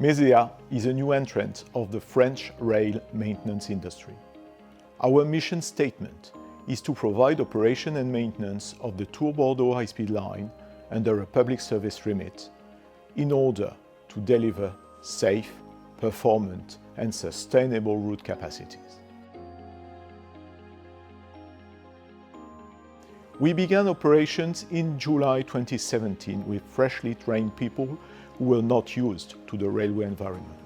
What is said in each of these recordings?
Mesea is a new entrant of the French rail maintenance industry. Our mission statement is to provide operation and maintenance of the Tours-Bordeaux high-speed line under a public service remit in order to deliver safe, performant and sustainable route capacities. We began operations in July 2017 with freshly trained people who were not used to the railway environment.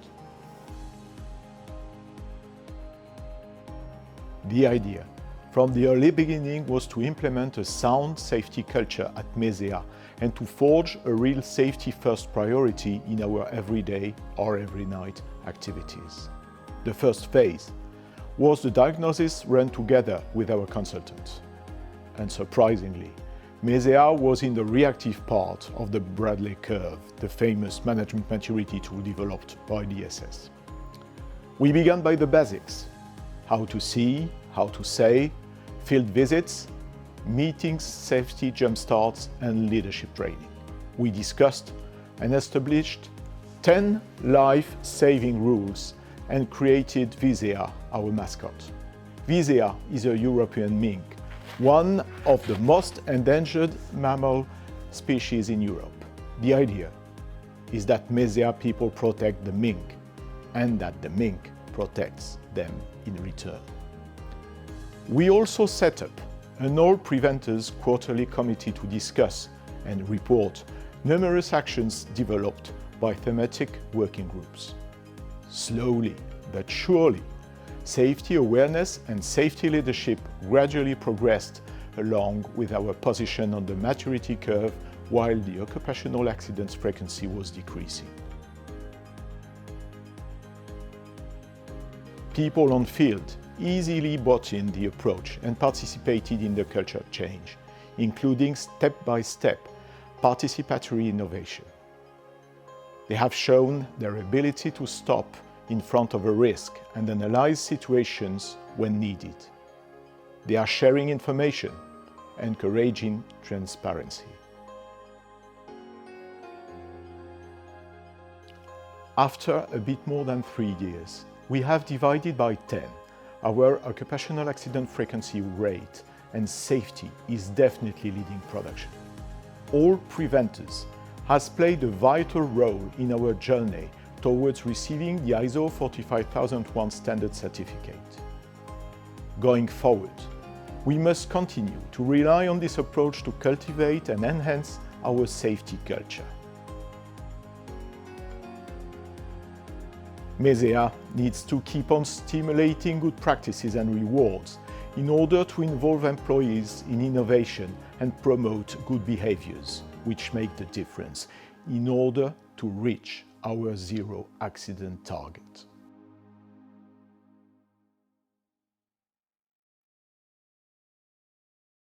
The idea from the early beginning was to implement a sound safety culture at Mesea and to forge a real safety-first priority in our everyday or every night activities. The first phase was the diagnosis run together with our consultants. Unsurprisingly, Mesea was in the reactive part of the Bradley curve, the famous management maturity tool developed by DSS. We began by the basics: how to see, how to say, field visits, meetings, safety jumpstarts, and leadership training. We discussed and established 10 life-saving rules and created Mesea, our mascot. Mesea is a European mink, one of the most endangered mammal species in Europe. The idea is that Mesea people protect the mink and that the mink protects them in return. We also set up an All Preventers Quarterly Committee to discuss and report numerous actions developed by thematic working groups. Slowly but surely, safety awareness and safety leadership gradually progressed along with our position on the maturity curve while the occupational accidents frequency was decreasing. People on field easily bought in the approach and participated in the culture change, including step-by-step participatory innovation. They have shown their ability to stop in front of a risk and analyze situations when needed. They are sharing information, encouraging transparency. After a bit more than 3 years, we have divided by 10 our occupational accident frequency rate, and safety is definitely leading production. All Preventers has played a vital role in our journey towards receiving the ISO 45001 standard certificate. Going forward, we must continue to rely on this approach to cultivate and enhance our safety culture. Mesea needs to keep on stimulating good practices and rewards in order to involve employees in innovation and promote good behaviors, which make the difference in order to reach our zero accident target.